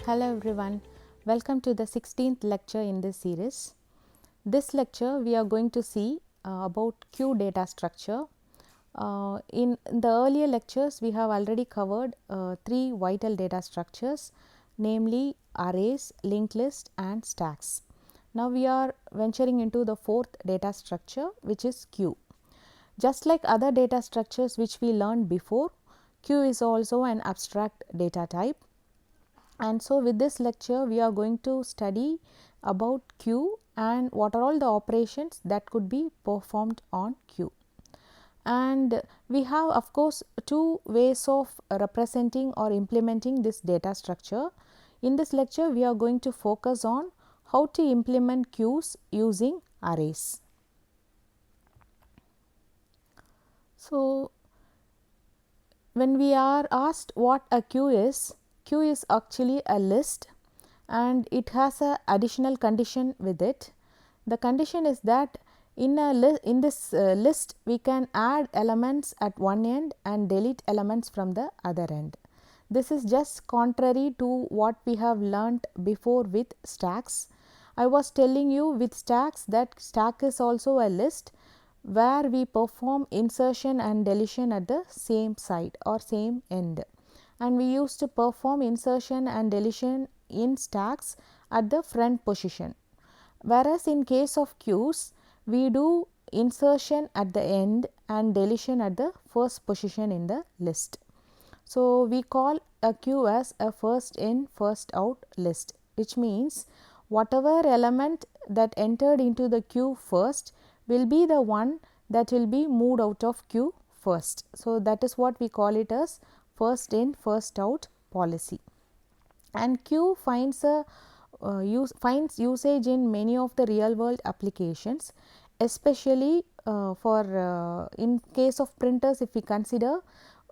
Hello everyone, welcome to the 16th lecture in this series. This lecture we are going to see about queue data structure. In the earlier lectures we have already covered three vital data structures, namely arrays, linked list and stacks. Now we are venturing into the fourth data structure, which is queue. Just like other data structures which we learned before, queue is also an abstract data type. And so with this lecture we are going to study about queue and what are all the operations that could be performed on queue. And we have of course two ways of representing or implementing this data structure. In this lecture we are going to focus on how to implement queues using arrays. So when we are asked what a queue is actually a list and it has a additional condition with it. The condition is that in this list we can add elements at one end and delete elements from the other end. This is just contrary to what we have learnt before with stacks. I was telling you with stacks that stack is also a list where we perform insertion and deletion at the same side or same end, and we used to perform insertion and deletion in stacks at the front position, whereas in case of queues we do insertion at the end and deletion at the first position in the list. So we call a queue as a first in first out list, which means whatever element that entered into the queue first will be the one that will be moved out of queue first. So that is what we call it as first in first out policy. And queue finds usage in many of the real world applications, especially in case of printers. If we consider,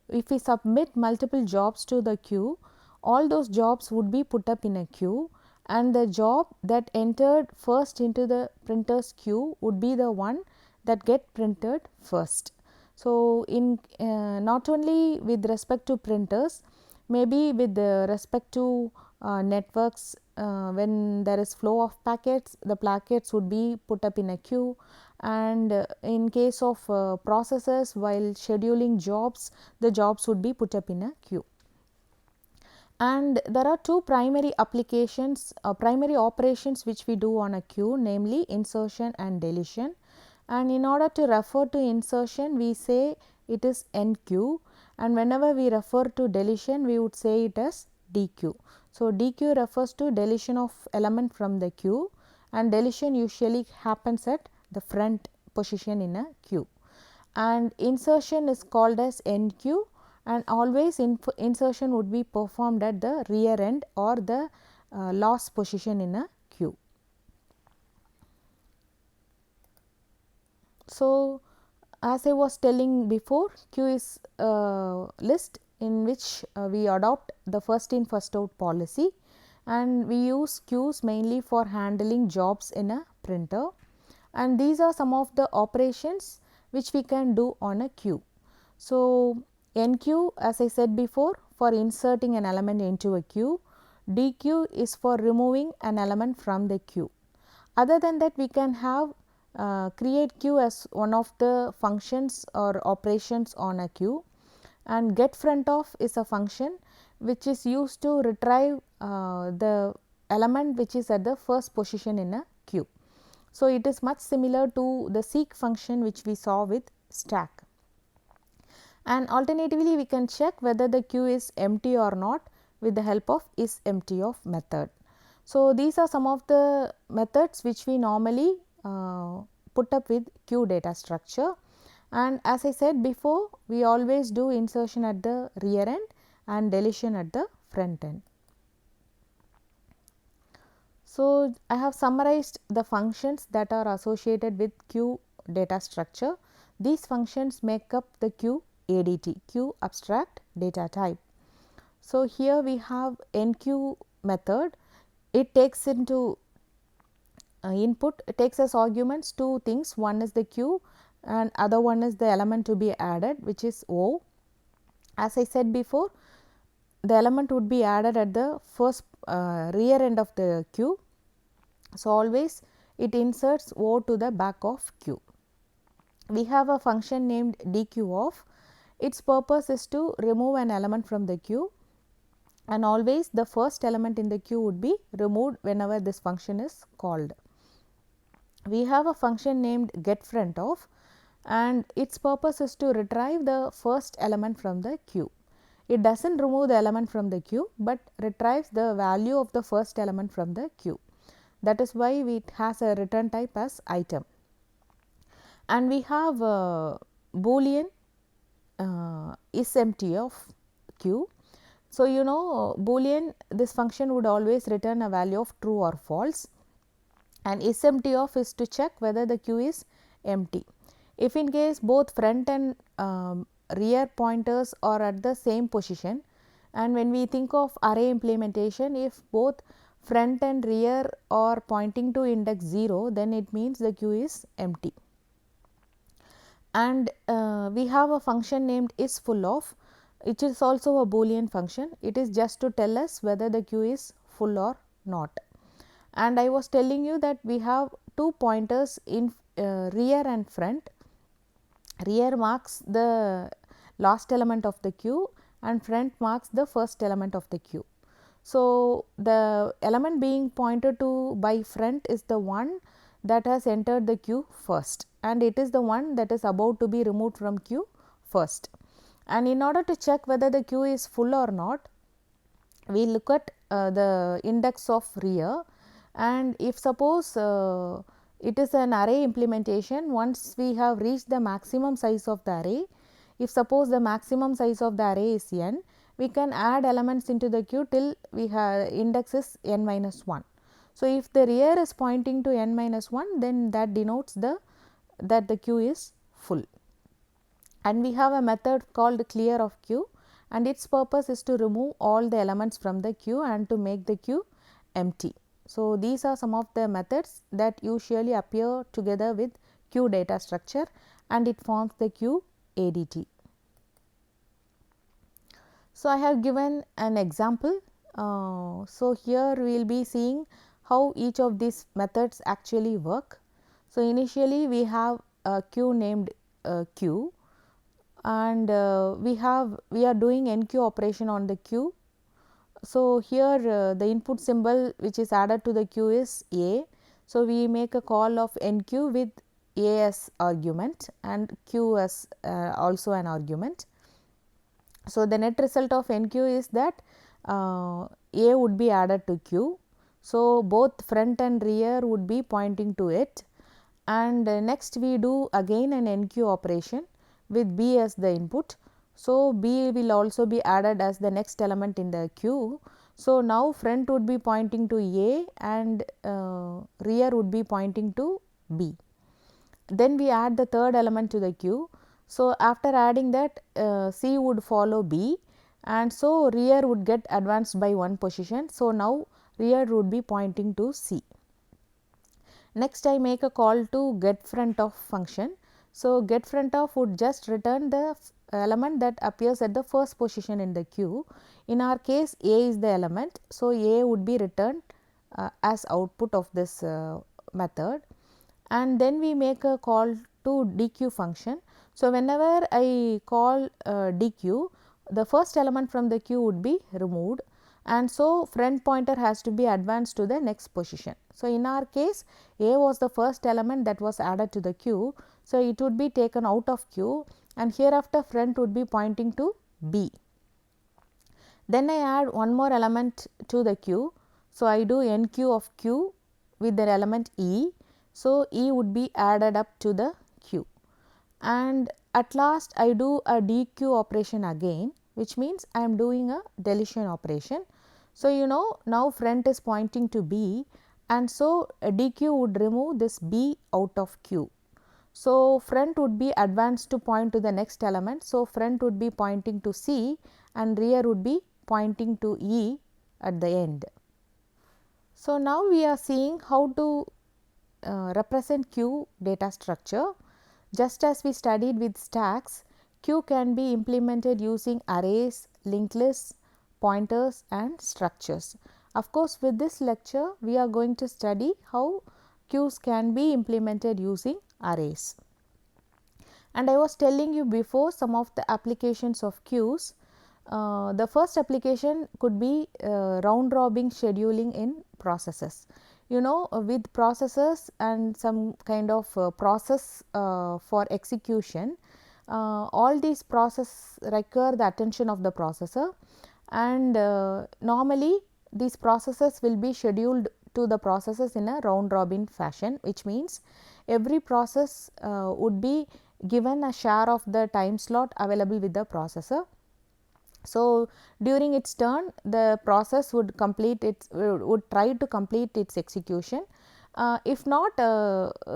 if we submit multiple jobs to the queue, all those jobs would be put up in a queue, and the job that entered first into the printer's queue would be the one that get printed first. So in not only with respect to printers, maybe with respect to networks, when there is flow of packets, the packets would be put up in a queue, and in case of processors, while scheduling jobs, the jobs would be put up in a queue. And there are two primary applications, primary operations which we do on a queue, namely insertion and deletion. And in order to refer to insertion, we say it is NQ, and whenever we refer to deletion, we would say it as DQ. So DQ refers to deletion of element from the queue, and deletion usually happens at the front position in a queue. And insertion is called as NQ, and always insertion would be performed at the rear end or the last position in a queue. So as I was telling before, queue is a list in which we adopt the first in first out policy, and we use queues mainly for handling jobs in a printer, and these are some of the operations which we can do on a queue. So NQ, as I said before, for inserting an element into a queue. DQ is for removing an element from the queue. Other than that, we can have create queue as one of the functions or operations on a queue, and get front of is a function which is used to retrieve the element which is at the first position in a queue. So it is much similar to the seek function which we saw with stack. And alternatively, we can check whether the queue is empty or not with the help of isEmpty_of method. So these are some of the methods which we normally put up with queue data structure, and as I said before, we always do insertion at the rear end and deletion at the front end. So I have summarized the functions that are associated with queue data structure. These functions make up the queue ADT, queue abstract data type. So here we have NQ method. It takes into input, it takes as arguments two things. One is the queue and other one is the element to be added, which is O. As I said before, the element would be added at the first rear end of the queue. So, always it inserts O to the back of queue. We have a function named dqueue-off. Its purpose is to remove an element from the queue, and always the first element in the queue would be removed whenever this function is called. We have a function named getFrontOf, and its purpose is to retrieve the first element from the queue. It does not remove the element from the queue, but retrieves the value of the first element from the queue. That is why it has a return type as item. And we have boolean is empty of queue. So, you know, boolean, this function would always return a value of true or false, and is empty of is to check whether the queue is empty. If in case both front and rear pointers are at the same position, and when we think of array implementation, if both front and rear are pointing to index 0, then it means the queue is empty. And we have a function named isFullOf, which is also a boolean function. It is just to tell us whether the queue is full or not. And I was telling you that we have two pointers in rear and front. Rear marks the last element of the queue and front marks the first element of the queue. So, the element being pointed to by front is the one that has entered the queue first, and it is the one that is about to be removed from queue first. And in order to check whether the queue is full or not, we look at the index of rear, and if suppose it is an array implementation, once we have reached the maximum size of the array, if suppose the maximum size of the array is n, we can add elements into the queue till we have index is n minus 1. So, if the rear is pointing to n minus 1, then that denotes that the queue is full. And we have a method called clear of queue, and its purpose is to remove all the elements from the queue and to make the queue empty. So, these are some of the methods that usually appear together with queue data structure, and it forms the queue ADT. So, I have given an example. So, here we will be seeing how each of these methods actually work. So, initially we have a queue named queue, and we are doing enqueue operation on the queue. So, here the input symbol which is added to the queue is A. So, we make a call of enqueue with A as argument and Q as also an argument. So, the net result of enqueue is that A would be added to queue. So, both front and rear would be pointing to it, and next we do again an enqueue operation with B as the input. So, B will also be added as the next element in the queue. So, now front would be pointing to A and rear would be pointing to B. Then we add the third element to the queue. So, after adding that, C would follow B, and so rear would get advanced by one position. So, now rear would be pointing to C. Next, I make a call to getFrontOf function. So, getFrontOf would just return the element that appears at the first position in the queue. In our case, A is the element. So, A would be returned as output of this method, and then we make a call to dqueue function. So, whenever I call dqueue, the first element from the queue would be removed, and so front pointer has to be advanced to the next position. So, in our case, A was the first element that was added to the queue. So, it would be taken out of queue, and hereafter front would be pointing to B. Then I add one more element to the queue. So, I do enqueue of queue with the element E. So, E would be added up to the queue, and at last I do a dqueue operation again, which means I am doing a deletion operation. So, you know, now front is pointing to B, and so a dqueue would remove this B out of queue. So, front would be advanced to point to the next element. So, front would be pointing to C and rear would be pointing to E at the end. So, now we are seeing how to represent queue data structure. Just as we studied with stacks, queue can be implemented using arrays, linked lists, pointers and structures. Of course, with this lecture we are going to study how queues can be implemented using arrays. And I was telling you before some of the applications of queues. The first application could be round robin scheduling in processes. With processes and some kind of process for execution, all these processes require the attention of the processor, and normally these processes will be scheduled to the processes in a round robin fashion, which means every process would be given a share of the time slot available with the processor. So, during its turn the process would try to complete its execution. If not,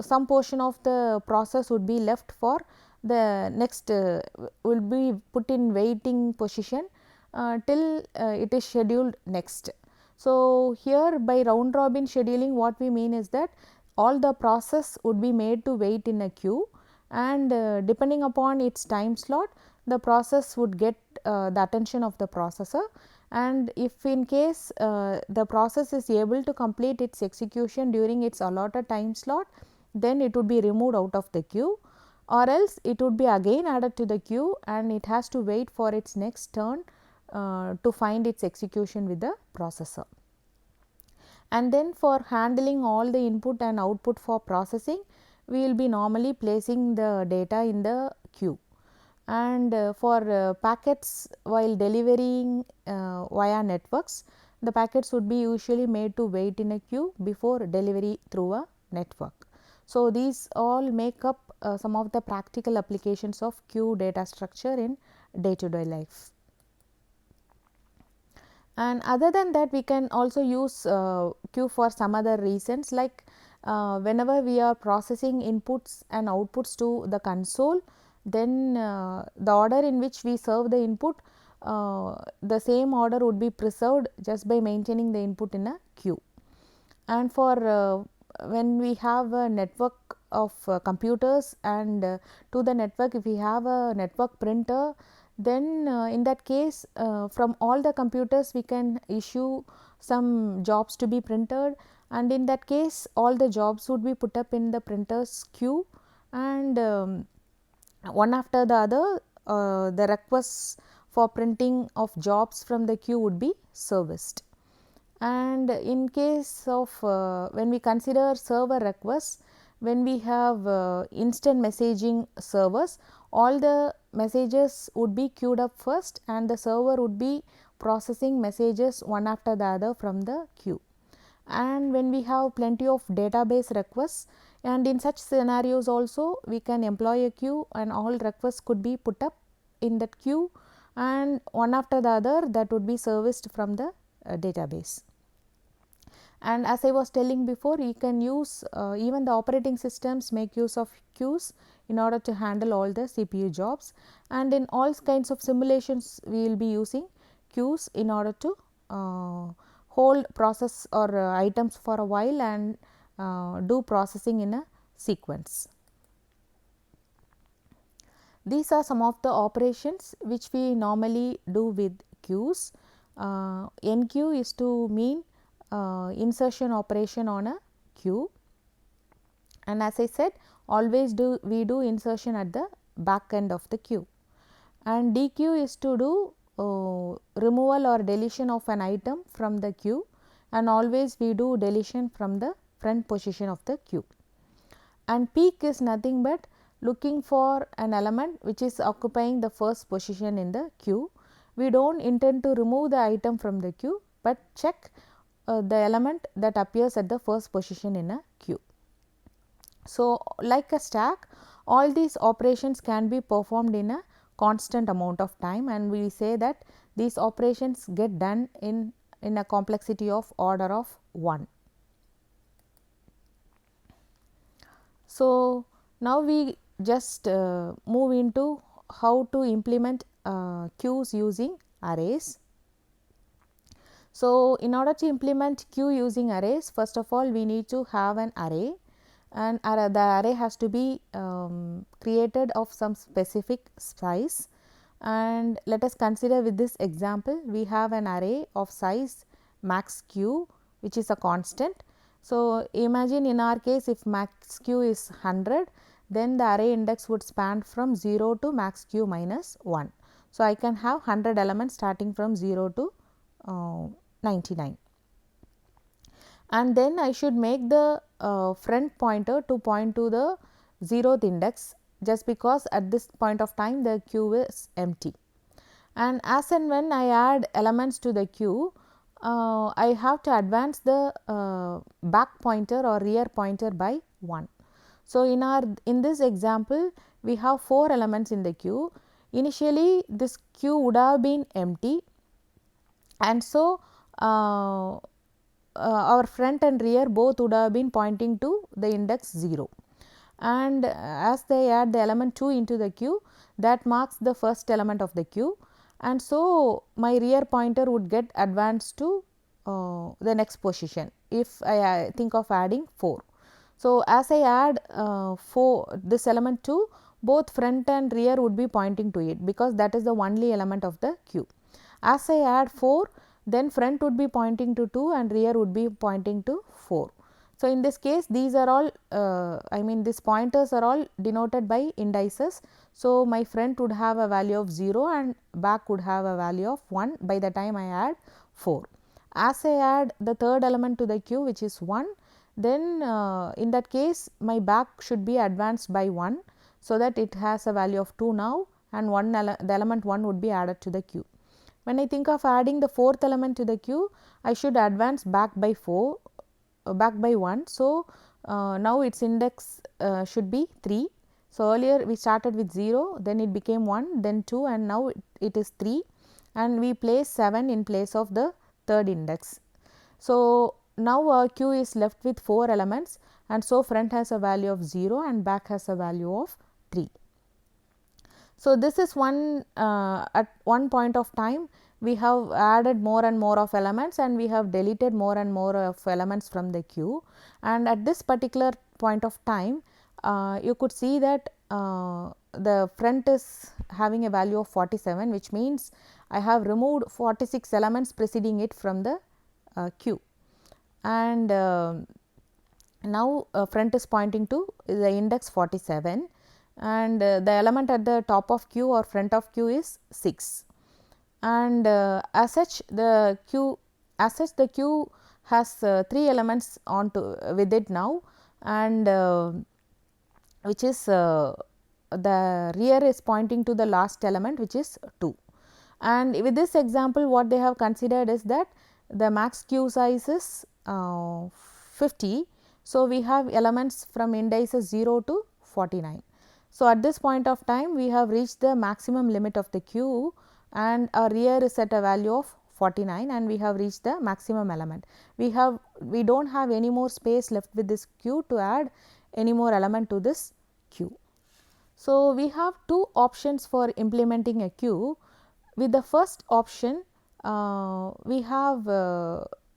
some portion of the process would be left for the next, will be put in waiting position till it is scheduled next. So, here by round robin scheduling what we mean is that all the process would be made to wait in a queue, and depending upon its time slot the process would get the attention of the processor, and if in case the process is able to complete its execution during its allotted time slot, then it would be removed out of the queue, or else it would be again added to the queue and it has to wait for its next turn to find its execution with the processor. And then for handling all the input and output for processing, we will be normally placing the data in the queue. And for packets while delivering via networks, the packets would be usually made to wait in a queue before delivery through a network. So, these all make up some of the practical applications of queue data structure in day to day life. And other than that, we can also use queue for some other reasons, like whenever we are processing inputs and outputs to the console, then the order in which we serve the input, the same order would be preserved just by maintaining the input in a queue. And for when we have a network of computers, and to the network if we have a network printer, then in that case from all the computers we can issue some jobs to be printed, and in that case all the jobs would be put up in the printer's queue, and one after the other the requests for printing of jobs from the queue would be serviced. And in case of when we consider server requests, when we have instant messaging servers, all the messages would be queued up first and the server would be processing messages one after the other from the queue. And when we have plenty of database requests, and in such scenarios also we can employ a queue and all requests could be put up in that queue, and one after the other that would be serviced from the database. And as I was telling before, you can use even the operating systems make use of queues in order to handle all the CPU jobs, and in all kinds of simulations we will be using queues in order to hold process or items for a while and do processing in a sequence. These are some of the operations which we normally do with queues. NQ is to mean insertion operation on a queue, and as I said, always we do insertion at the back end of the queue. And DQ is to do removal or deletion of an item from the queue, and always we do deletion from the front position of the queue. And peek is nothing but looking for an element which is occupying the first position in the queue. We do not intend to remove the item from the queue, but check the element that appears at the first position in a queue. So, like a stack, all these operations can be performed in a constant amount of time, and we say that these operations get done in a complexity of order of 1. So, now we just move into how to implement queues using arrays. So, in order to implement queue using arrays, first of all we need to have an array, and the array has to be created of some specific size. And let us consider with this example, we have an array of size max q, which is a constant. So, imagine in our case, if max q is 100, then the array index would span from 0 to max q minus 1. So, I can have 100 elements starting from 0 to 99, and then I should make the front pointer to point to the 0th index, just because at this point of time the queue is empty. And as and when I add elements to the queue, I have to advance the back pointer or rear pointer by 1. So, in this example, we have 4 elements in the queue. Initially this queue would have been empty, and so our front and rear both would have been pointing to the index 0, and as they add the element 2 into the queue, that marks the first element of the queue, and so my rear pointer would get advanced to the next position if I think of adding 4. So, as I add 4 this element 2, both front and rear would be pointing to it, because that is the only element of the queue. As I add 4, then front would be pointing to 2 and rear would be pointing to 4. So, in this case, these are all these pointers are all denoted by indices. So, my front would have a value of 0 and back would have a value of 1 by the time I add 4. As I add the third element to the queue, which is 1, then in that case my back should be advanced by 1, so that it has a value of 2 now, and the element 1 would be added to the queue. When I think of adding the fourth element to the queue, I should advance back by 1. So, now its index should be 3. So, earlier we started with 0, then it became 1, then 2, and now it is 3, and we place 7 in place of the third index. So, now our queue is left with 4 elements, and so front has a value of 0 and back has a value of 3. So, this is at one point of time we have added more and more of elements, and we have deleted more and more of elements from the queue, and at this particular point of time you could see that the front is having a value of 47, which means I have removed 46 elements preceding it from the queue, and now front is pointing to the index 47, and the element at the top of queue or front of queue is 6, and as such the queue has 3 elements with it now, and which is the rear is pointing to the last element, which is 2. And with this example, what they have considered is that the max queue size is 50. So, we have elements from indices 0 to 49. So, at this point of time we have reached the maximum limit of the queue, and our rear is at a value of 49, and we have reached the maximum element. We do not have any more space left with this queue to add any more element to this queue. So, we have 2 options for implementing a queue. With the first option,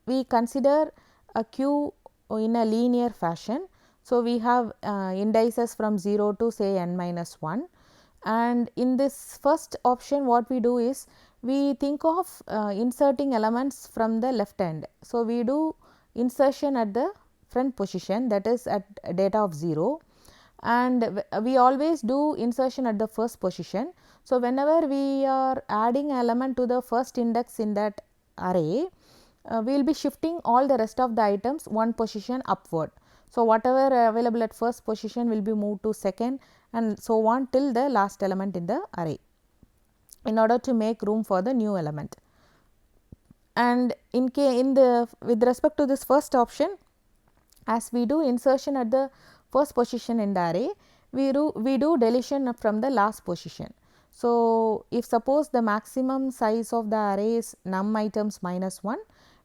we consider a queue in a linear fashion. So, we have indices from 0 to say n minus 1, and in this first option what we do is we think of inserting elements from the left end. So, we do insertion at the front position, that is at data of 0, and we always do insertion at the first position. So, whenever we are adding element to the first index in that array, we will be shifting all the rest of the items one position upward. So, whatever available at first position will be moved to second, and so on till the last element in the array, in order to make room for the new element. And with respect to this first option, as we do insertion at the first position in the array, we do deletion from the last position. So, if suppose the maximum size of the array is num items minus 1,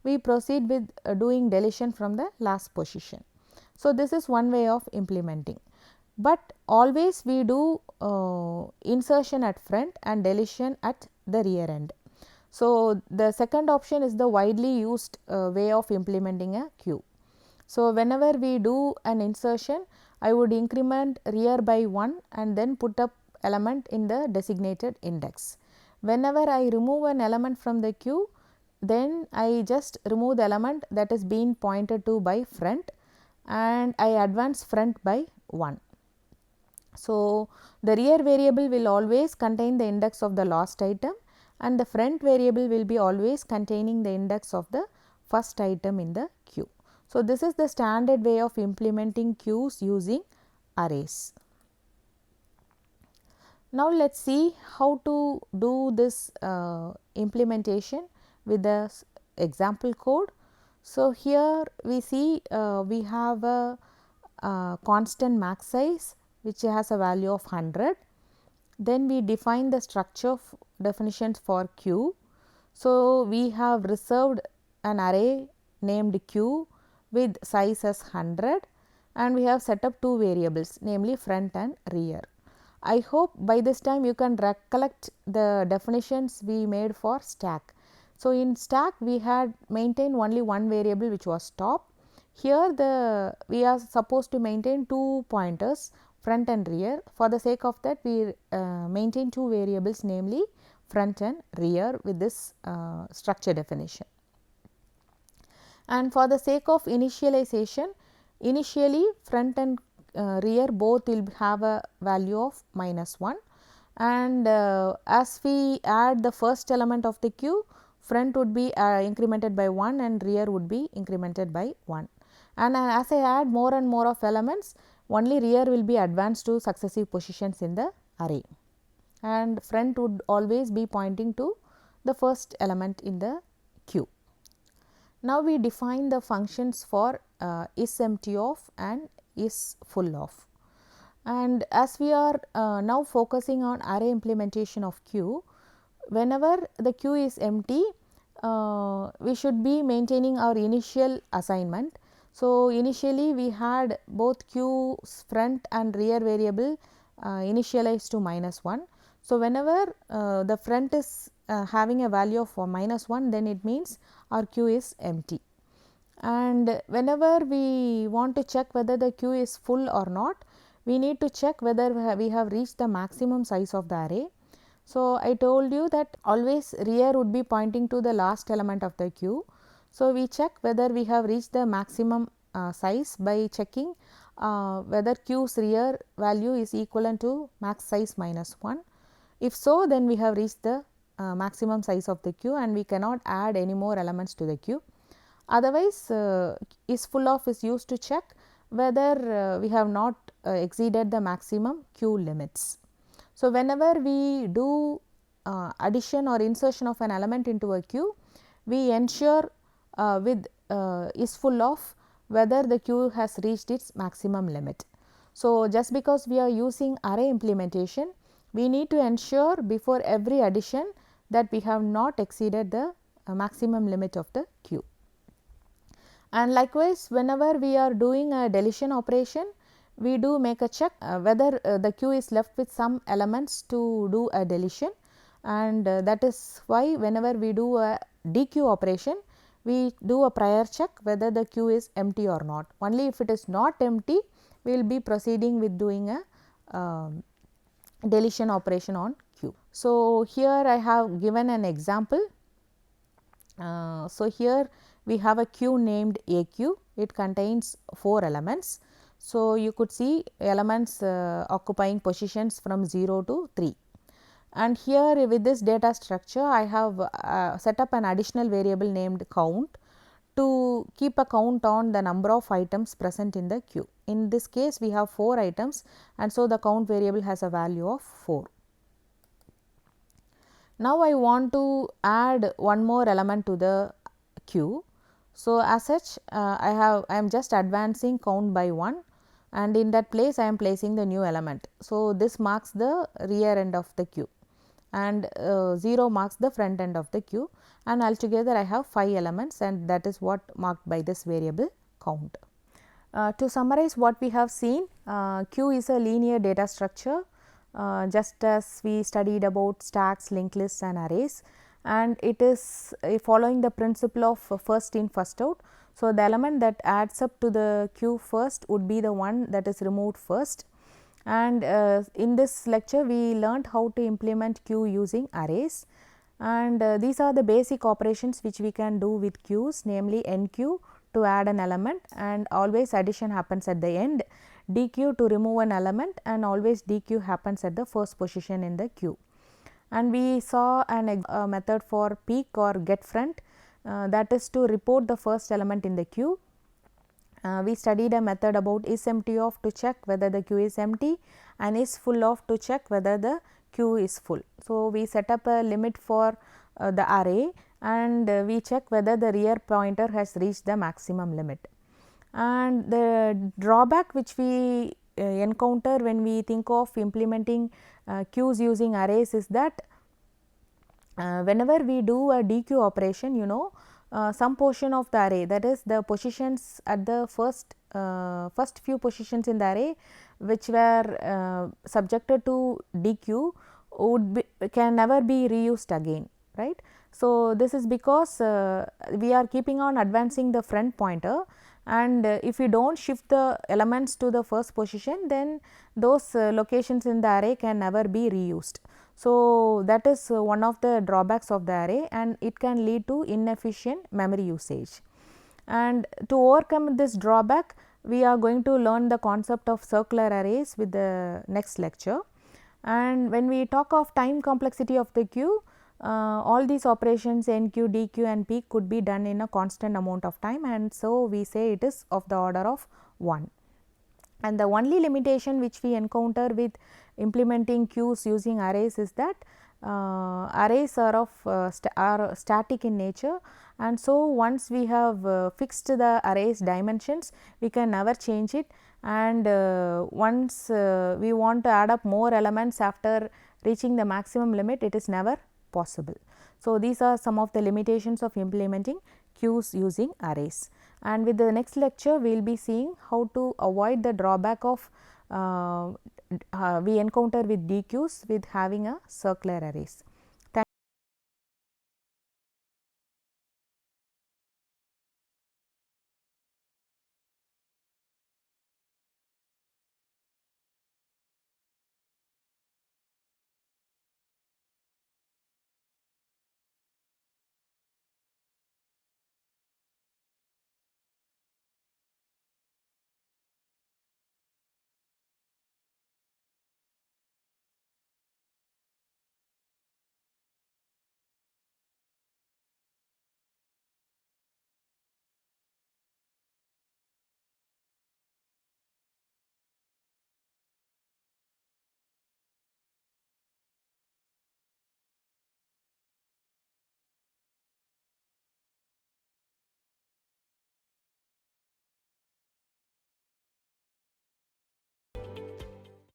we proceed with doing deletion from the last position. So, this is one way of implementing, but always we do insertion at front and deletion at the rear end. So, the second option is the widely used way of implementing a queue. So, whenever we do an insertion, I would increment rear by 1 and then put up element in the designated index. Whenever I remove an element from the queue, then I just remove the element that is being pointed to by front and I advance front by 1. So, the rear variable will always contain the index of the last item and the front variable will be always containing the index of the first item in the queue. So, this is the standard way of implementing queues using arrays. Now, let us see how to do this implementation with the example code. So, here we see we have a constant max size which has a value of 100. Then we define the structure definitions for queue. So, we have reserved an array named queue with size as 100 and we have set up two variables, namely front and rear. I hope by this time you can recollect the definitions we made for stack. So, in stack we had maintained only one variable which was top. Here we are supposed to maintain two pointers, front and rear. For the sake of that we maintain two variables, namely front and rear with this structure definition. And for the sake of initialization, initially front and rear both will have a value of -1 and as we add the first element of the queue, front would be incremented by 1 and rear would be incremented by 1. And as I add more and more of elements, only rear will be advanced to successive positions in the array and front would always be pointing to the first element in the queue. Now, we define the functions for isEmptyOf and isFullOf. And as we are now focusing on array implementation of queue, whenever the queue is empty, we should be maintaining our initial assignment. So, initially we had both queue's front and rear variable initialized to -1. So, whenever the front is having a value of -1, then it means our queue is empty. And whenever we want to check whether the queue is full or not, we need to check whether we have reached the maximum size of the array. So, I told you that always rear would be pointing to the last element of the queue. So, we check whether we have reached the maximum size by checking whether queue's rear value is equivalent to max size -1. If so, then we have reached the maximum size of the queue and we cannot add any more elements to the queue. Otherwise, isFullOf is used to check whether we have not exceeded the maximum queue limits. So, whenever we do addition or insertion of an element into a queue, we ensure with isFullOf whether the queue has reached its maximum limit. So, just because we are using array implementation, we need to ensure before every addition that we have not exceeded the maximum limit of the queue. And likewise, whenever we are doing a deletion operation, we do make a check whether the queue is left with some elements to do a deletion, and that is why whenever we do a dequeue operation, we do a prior check whether the queue is empty or not. Only if it is not empty, we will be proceeding with doing a deletion operation on queue. So, here I have given an example. So, here we have a queue named AQ. It contains 4 elements. So, you could see elements occupying positions from 0 to 3. And here with this data structure, I have set up an additional variable named count to keep a count on the number of items present in the queue. In this case, we have 4 items and so the count variable has a value of 4. Now, I want to add one more element to the queue. So, as such I am just advancing count by 1 and in that place I am placing the new element. So, this marks the rear end of the queue and 0 marks the front end of the queue, and altogether I have 5 elements and that is what marked by this variable count. To summarize what we have seen, queue is a linear data structure just as we studied about stacks, linked lists and arrays, and it is following the principle of first in first out. So, the element that adds up to the queue first would be the one that is removed first, and in this lecture we learned how to implement queue using arrays. and these are the basic operations which we can do with queues, namely NQ to add an element, and always addition happens at the end, DQ to remove an element, and always DQ happens at the first position in the queue. And we saw a method for peek or get front, that is to report the first element in the queue. We studied a method about is empty of to check whether the queue is empty, and is full of to check whether the queue is full. So, we set up a limit for the array, and we check whether the rear pointer has reached the maximum limit. And the drawback which we encounter when we think of implementing queues using arrays is that whenever we do a DQ operation, some portion of the array, that is the positions at the first few positions in the array which were subjected to DQ can never be reused again, right. So, this is because we are keeping on advancing the front pointer, and if we do not shift the elements to the first position, then those locations in the array can never be reused. So, that is one of the drawbacks of the array, and it can lead to inefficient memory usage. And to overcome this drawback, we are going to learn the concept of circular arrays with the next lecture. And when we talk of time complexity of the queue, all these operations NQ, DQ and peek could be done in a constant amount of time, and so we say it is of the order of 1. And the only limitation which we encounter with implementing queues using arrays is that arrays are static in nature, and so once we have fixed the array's dimensions, we can never change it, and once we want to add up more elements after reaching the maximum limit, it is never possible. So, these are some of the limitations of implementing queues using arrays, and with the next lecture we will be seeing how to avoid the drawback of we encounter with DQs with having a circular arrays.